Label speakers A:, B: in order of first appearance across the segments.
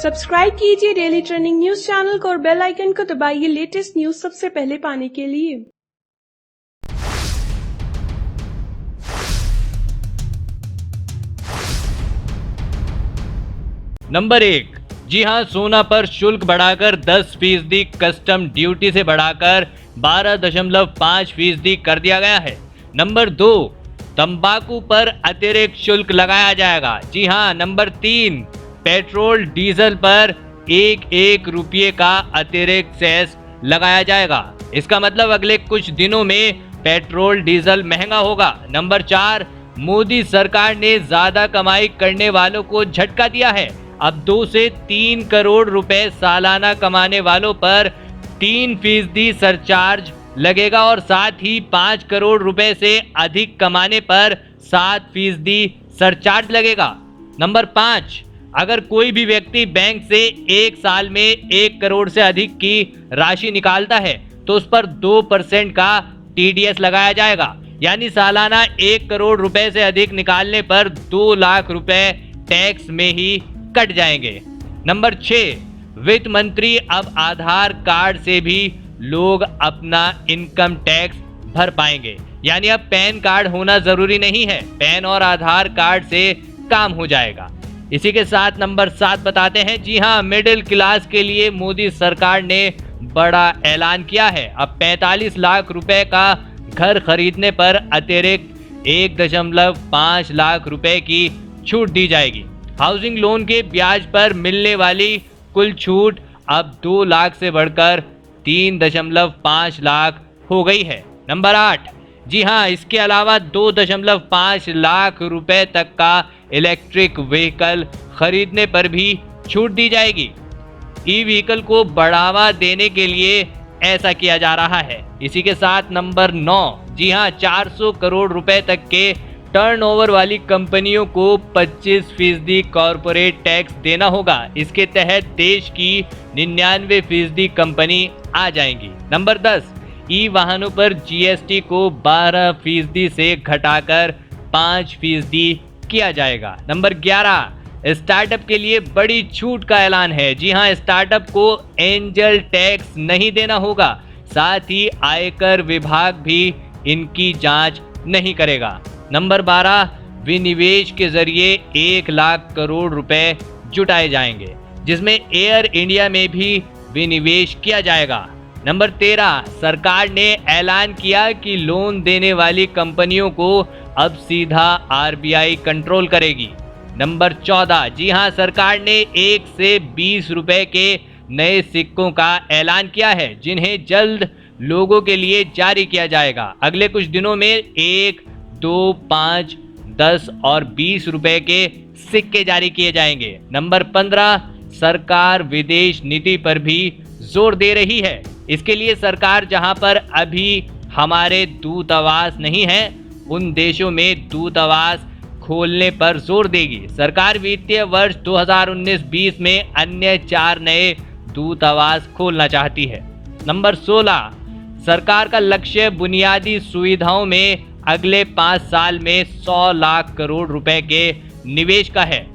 A: Subscribe कीजिए daily trending news channel को और बेल आइकन को दबाइए लेटेस्ट न्यूज सबसे पहले पाने के लिए।
B: नंबर 1, जी हां, सोना पर शुल्क बढ़ाकर 10% कस्टम ड्यूटी से बढ़ाकर 12.5% कर दिया गया है। नंबर 2, तंबाकू पर अतिरिक्त शुल्क लगाया जाएगा। जी हां। नंबर 3, पेट्रोल डीजल पर एक रुपये का अतिरिक्त सेस लगाया जाएगा। इसका मतलब अगले कुछ दिनों में पेट्रोल डीजल महंगा होगा। नंबर 4, मोदी सरकार ने ज्यादा कमाई करने वालों को झटका दिया है। अब 2 से 3 करोड़ रुपए सालाना कमाने वालों पर 3% सरचार्ज लगेगा और साथ ही 5 करोड़ रुपए से अधिक कमाने पर 7% सरचार्ज लगेगा। नंबर 5, अगर कोई भी व्यक्ति बैंक से एक साल में 1 करोड़ से अधिक की राशि निकालता है तो उस पर 2% का TDS लगाया जाएगा, यानी सालाना 1 करोड़ रुपए से अधिक निकालने पर 2 लाख रुपए टैक्स में ही कट जाएंगे। नंबर 6, वित्त मंत्री अब आधार कार्ड से भी लोग अपना इनकम टैक्स भर पाएंगे, यानी अब पैन कार्ड होना जरूरी नहीं है, पैन और आधार कार्ड से काम हो जाएगा। इसी के साथ नंबर 7 बताते हैं। जी हां, मिडिल क्लास के लिए मोदी सरकार ने बड़ा ऐलान किया है। अब 45 लाख रुपए का घर खरीदने पर अतिरिक्त 1.5 लाख रुपए की छूट दी जाएगी। हाउसिंग लोन के ब्याज पर मिलने वाली कुल छूट अब 2 लाख से बढ़कर 3.5 लाख हो गई है। नंबर 8, जी हां, इसके अलावा 2.5 लाख रुपए तक का इलेक्ट्रिक व्हीकल खरीदने पर भी छूट दी जाएगी। ई व्हीकल को बढ़ावा देने के लिए ऐसा किया जा रहा है। इसी के साथ नंबर 9, जी हां, 400 करोड़ रुपए तक के टर्नओवर वाली कंपनियों को 25% कॉर्पोरेट टैक्स देना होगा। इसके तहत देश की 99% कंपनी आ जाएंगी। नंबर 10, ई वाहनों पर GST को 12% से घटाकर 5% किया जाएगा। नंबर 11, स्टार्टअप के लिए बड़ी छूट का ऐलान है। जी हां, स्टार्टअप को एंजल टैक्स नहीं देना होगा, साथ ही आयकर विभाग भी इनकी जांच नहीं करेगा। नंबर 12, विनिवेश के जरिए 1 लाख करोड़ रुपए जुटाए जाएंगे, जिसमें एयर इंडिया में भी विनिवेश किया जाएगा। नंबर 13, सरकार ने ऐलान किया कि लोन देने वाली कंपनियों को अब सीधा RBI कंट्रोल करेगी। नंबर 14, जी हां, सरकार ने 1 से 20 रुपए के नए सिक्कों का ऐलान किया है, जिन्हें जल्द लोगों के लिए जारी किया जाएगा। अगले कुछ दिनों में 1, 2, 5, 10 और 20 रुपए के सिक्के जारी किए जाएंगे। नंबर 15, सरकार विदेश नीति पर भी जोर दे रही है। इसके लिए सरकार जहां पर अभी हमारे दूतावास नहीं है, उन देशों में दूतावास खोलने पर जोर देगी। सरकार वित्तीय वर्ष 2019-20 में अन्य 4 नए दूतावास खोलना चाहती है। नंबर 16, सरकार का लक्ष्य बुनियादी सुविधाओं में अगले 5 साल में 100 लाख करोड़ रुपए के निवेश का है।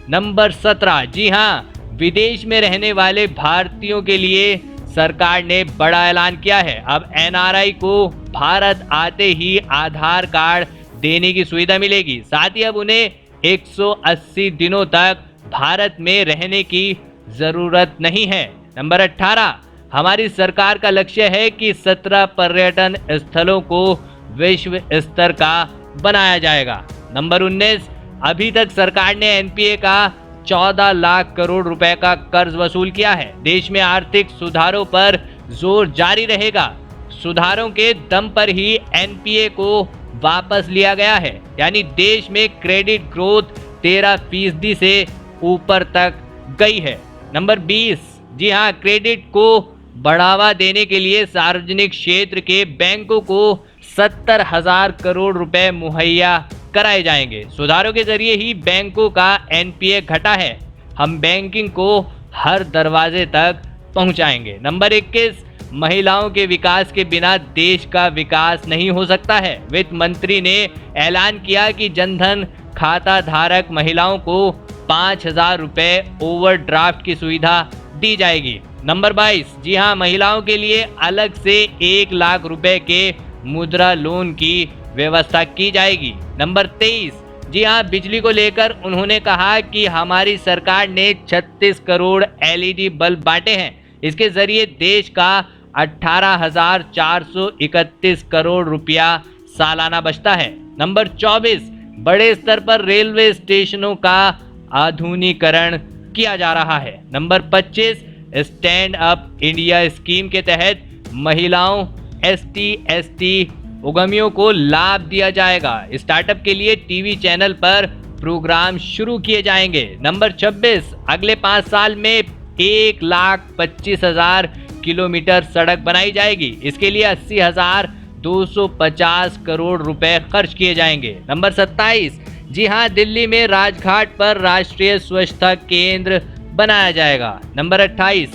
B: नंबर 17, जी हां, विदेश में रहने वाले भारतीयों के लिए सरकार ने बड़ा ऐलान किया है। अब NRI को भारत आते ही आधार कार्ड देने की सुविधा मिलेगी, साथ ही अब उन्हें 180 दिनों तक भारत में रहने की जरूरत नहीं है। नंबर 18, हमारी सरकार का लक्ष्य है कि 17 पर्यटन स्थलों को विश्व स्तर का बनाया जाएगा। नंबर 19, अभी तक सरकार ने NPA का 14 लाख करोड़ रुपए का कर्ज वसूल किया है। देश में आर्थिक सुधारों पर जोर जारी रहेगा। सुधारों के दम पर ही NPA को वापस लिया गया है, यानी देश में क्रेडिट ग्रोथ 13% से ऊपर तक गई है। नंबर 20, जी हां, क्रेडिट को बढ़ावा देने के लिए सार्वजनिक क्षेत्र के बैंकों को 70,000 करोड़ रुपए मुहैया कराए जाएंगे। सुधारों के जरिए ही बैंकों का NPA घटा है। हम बैंकिंग को हर दरवाजे तक पहुंचाएंगे। नंबर 21, महिलाओं के विकास के बिना देश का विकास नहीं हो सकता है। वित्त मंत्री ने ऐलान किया कि जनधन खाता धारक महिलाओं को 5,000 रुपए ओवरड्राफ्ट की सुविधा दी जाएगी। नंबर 22, जी हाँ, महिलाओं के लिए अलग से 1 लाख रुपए के मुद्रा लोन की व्यवस्था की जाएगी। नंबर 23, जी हाँ, बिजली को लेकर उन्होंने कहा कि हमारी सरकार ने 36 करोड़ LED बल्ब बांटे हैं। इसके जरिए देश का 18,431 करोड़ रुपया सालाना बचता है। नंबर 24, बड़े स्तर पर रेलवे स्टेशनों का आधुनिकीकरण किया जा रहा है। Number 25, stand up India scheme के तहत महिलाओं, ST उद्यमियों को लाभ दिया जाएगा। स्टार्टअप के लिए टीवी चैनल पर प्रोग्राम शुरू किए जाएंगे। नंबर 26, अगले 5 साल में 1,25,000 किलोमीटर सड़क बनाई जाएगी। इसके लिए 80,250 करोड़ रुपए खर्च किए जाएंगे। नंबर 27, जी हाँ, दिल्ली में राजघाट पर राष्ट्रीय स्वच्छता केंद्र बनाया जाएगा। नंबर 28,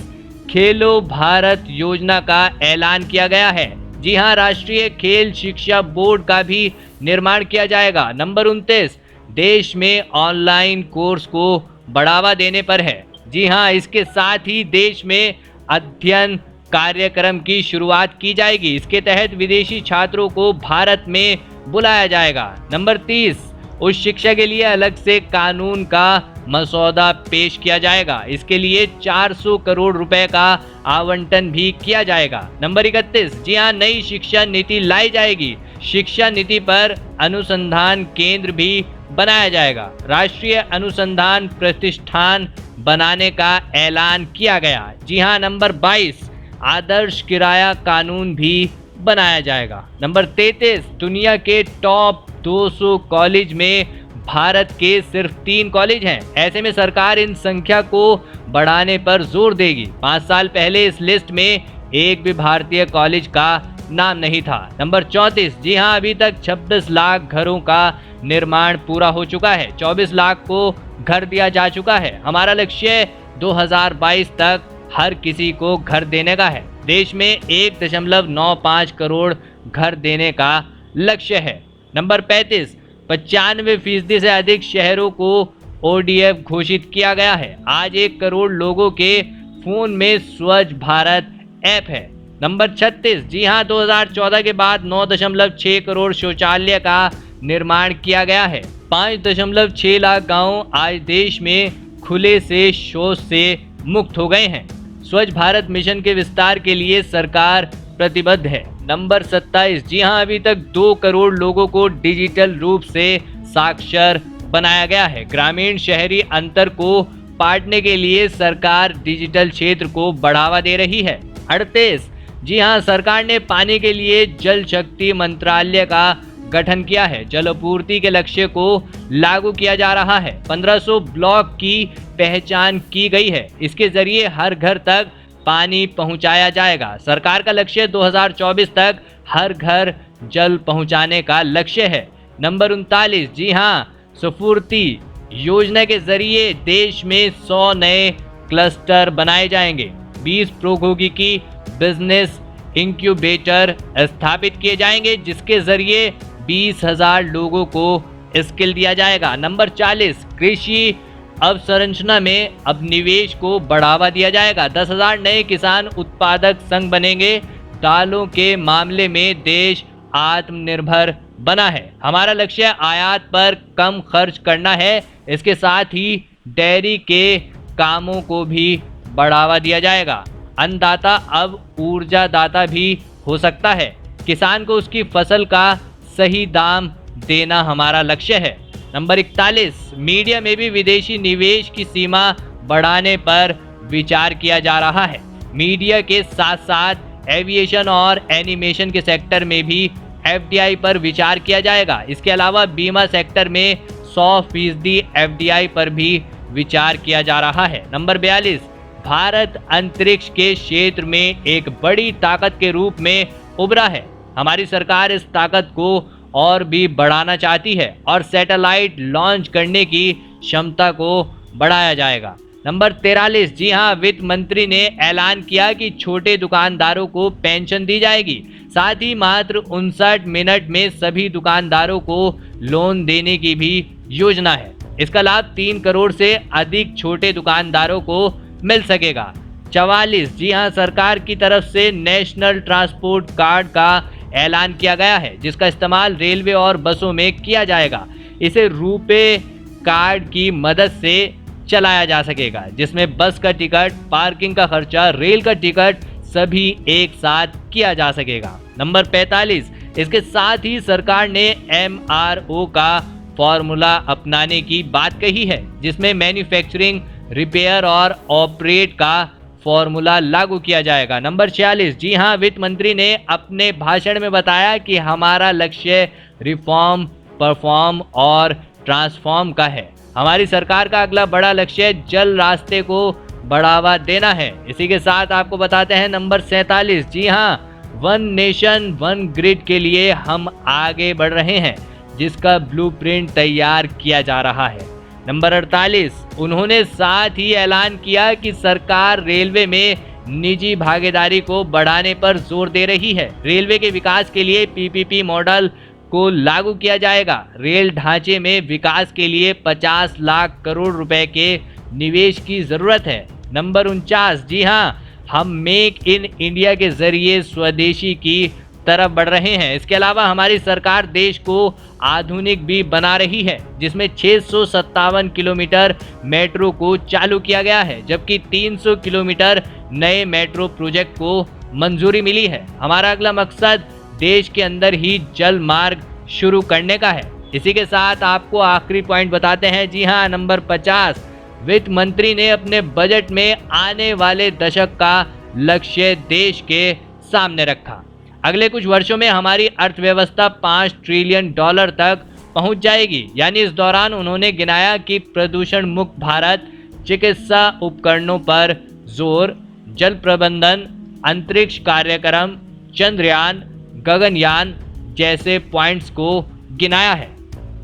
B: खेलो भारत योजना का ऐलान किया गया है। जी हाँ, राष्ट्रीय खेल शिक्षा बोर्ड का भी निर्माण किया जाएगा। नंबर 29, देश में ऑनलाइन कोर्स को बढ़ावा देने पर है। जी हाँ, इसके साथ ही देश में अध्ययन कार्यक्रम की शुरुआत की जाएगी। इसके तहत विदेशी छात्रों को भारत में बुलाया जाएगा। नंबर 30, उच्च शिक्षा के लिए अलग से कानून का मसौदा पेश किया जाएगा। इसके लिए 400 करोड़ रुपए का आवंटन भी किया जाएगा। नंबर 31, जी हाँ, नई शिक्षा नीति लाई जाएगी। शिक्षा नीति पर अनुसंधान केंद्र भी बनाया जाएगा। राष्ट्रीय अनुसंधान प्रतिष्ठान बनाने का ऐलान किया गया। जी हाँ, नंबर 22, आदर्श किराया कानून भी बनाया जाएगा। नंबर 33, दुनिया के टॉप 200 कॉलेज में भारत के सिर्फ 3 कॉलेज हैं। ऐसे में सरकार इन संख्या को बढ़ाने पर जोर देगी। 5 साल पहले इस लिस्ट में एक भी भारतीय कॉलेज का नाम नहीं था। नंबर 34, जी हाँ, अभी तक 26 लाख घरों का निर्माण पूरा हो चुका है। 24 लाख को घर दिया जा चुका है। हमारा लक्ष्य 2022 तक हर किसी को घर देने का है। देश में 1.95 करोड़ घर देने का लक्ष्य है। नंबर 35, 95% से अधिक शहरों को ODF घोषित किया गया है। आज 1 करोड़ लोगों के फोन में स्वच्छ भारत ऐप है। नंबर 36, जी हाँ, 2014 के बाद 9.6 करोड़ शौचालय का निर्माण किया गया है। 5.6 लाख गांव आज देश में खुले से शौच से मुक्त हो गए हैं। स्वच्छ भारत मिशन के विस्तार के लिए सरकार प्रतिबद्ध है। नंबर 27, जी हाँ, अभी तक 2 करोड़ लोगों को डिजिटल रूप से साक्षर बनाया गया है। ग्रामीण शहरी अंतर को पाटने के लिए सरकार डिजिटल क्षेत्र को बढ़ावा दे रही है। 38, जी हाँ, सरकार ने पानी के लिए जल शक्ति मंत्रालय का गठन किया है। जल आपूर्ति के लक्ष्य को लागू किया जा रहा है। 1500 ब्लॉक की पहचान की गई है। इसके जरिए हर घर तक पानी पहुंचाया जाएगा। सरकार का लक्ष्य 2024 तक हर घर जल पहुंचाने का लक्ष्य है। नंबर 39, जी हाँ, स्फूर्ति योजना के जरिए देश में 100 नए क्लस्टर बनाए जाएंगे। 20 प्रौद्योगिकी बिजनेस इंक्यूबेटर स्थापित किए जाएंगे, जिसके जरिए 20,000 लोगों को स्किल दिया जाएगा। नंबर 40, कृषि अवसंरचना में अब निवेश को बढ़ावा दिया जाएगा। 10,000 नए किसान उत्पादक संघ बनेंगे। दालों के मामले में देश आत्मनिर्भर बना है। हमारा लक्ष्य आयात पर कम खर्च करना है। इसके साथ ही डेयरी के कामों को भी बढ़ावा दिया जाएगा। अन्नदाता अब ऊर्जादाता भी हो सकता है। किसान को उसकी फसल का सही दाम देना हमारा लक्ष्य है। नंबर 41, मीडिया में भी विदेशी निवेश की सीमा बढ़ाने पर विचार किया जा रहा है। मीडिया के साथ साथ एविएशन और एनिमेशन के सेक्टर में भी FDI पर विचार किया जाएगा। इसके अलावा बीमा सेक्टर में 100% FDI पर भी विचार किया जा रहा है। नंबर 42, भारत अंतरिक्ष के क्षेत्र में एक बड़ी ताकत के रूप में उभरा है। हमारी सरकार इस ताकत को और भी बढ़ाना चाहती है और सैटेलाइट लॉन्च करने की क्षमता को बढ़ाया जाएगा। नंबर 43, जी हाँ, वित्त मंत्री ने ऐलान किया कि छोटे दुकानदारों को पेंशन दी जाएगी। साथ ही मात्र 59 मिनट में सभी दुकानदारों को लोन देने की भी योजना है। इसका लाभ 3 करोड़ से अधिक छोटे दुकानदारों को मिल सकेगा। 44, जी हां, सरकार की तरफ से नेशनल ट्रांसपोर्ट कार्ड का ऐलान किया गया है, जिसका इस्तेमाल रेलवे और बसों में किया जाएगा। इसे रुपे कार्ड की मदद से चलाया जा सकेगा, जिसमें बस का टिकट, पार्किंग का खर्चा, रेल का टिकट सभी एक साथ किया जा सकेगा। नंबर 45, इसके साथ ही सरकार ने MRO का फॉर्मूला अपनाने की बात कही है, जिसमें मैन्युफैक्चरिंग, रिपेयर और ऑपरेट का फॉर्मूला लागू किया जाएगा। नंबर 46, जी हां, वित्त मंत्री ने अपने भाषण में बताया कि हमारा लक्ष्य रिफॉर्म, परफॉर्म और ट्रांसफॉर्म का है। हमारी सरकार का अगला बड़ा लक्ष्य जल रास्ते को बढ़ावा देना है। इसी के साथ आपको बताते हैं नंबर 47, जी हां, वन नेशन वन ग्रिड के लिए हम आगे बढ़ रहे हैं, जिसका ब्लूप्रिंट तैयार किया जा रहा है। नंबर 48, उन्होंने साथ ही ऐलान किया कि सरकार रेलवे में निजी भागीदारी को बढ़ाने पर जोर दे रही है। रेलवे के विकास के लिए PPP मॉडल को लागू किया जाएगा। रेल ढांचे में विकास के लिए 50 लाख करोड़ रुपए के निवेश की जरूरत है। नंबर 49, जी हां, हम मेक इन इंडिया के जरिए स्वदेशी की तरफ बढ़ रहे हैं। इसके अलावा हमारी सरकार देश को आधुनिक भी बना रही है, जिसमें 657 किलोमीटर मेट्रो को चालू किया गया है, जबकि 300 किलोमीटर नए मेट्रो प्रोजेक्ट को मंजूरी मिली है। हमारा अगला मकसद देश के अंदर ही जल मार्ग शुरू करने का है। इसी के साथ आपको आखिरी पॉइंट बताते हैं। जी हां, नंबर 50, वित्त मंत्री ने अपने बजट में आने वाले दशक का लक्ष्य देश के सामने रखा। अगले कुछ वर्षों में हमारी अर्थव्यवस्था $5 ट्रिलियन तक पहुंच जाएगी। यानी इस दौरान उन्होंने गिनाया कि प्रदूषण मुक्त भारत, चिकित्सा उपकरणों पर जोर, जल प्रबंधन, अंतरिक्ष कार्यक्रम, चंद्रयान, गगनयान जैसे पॉइंट्स को गिनाया है।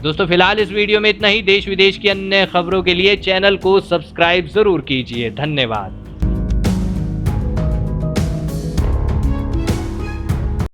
B: दोस्तों, फिलहाल इस वीडियो में इतना ही। देश विदेश की अन्य खबरों के लिए चैनल को सब्सक्राइब जरूर कीजिए। धन्यवाद।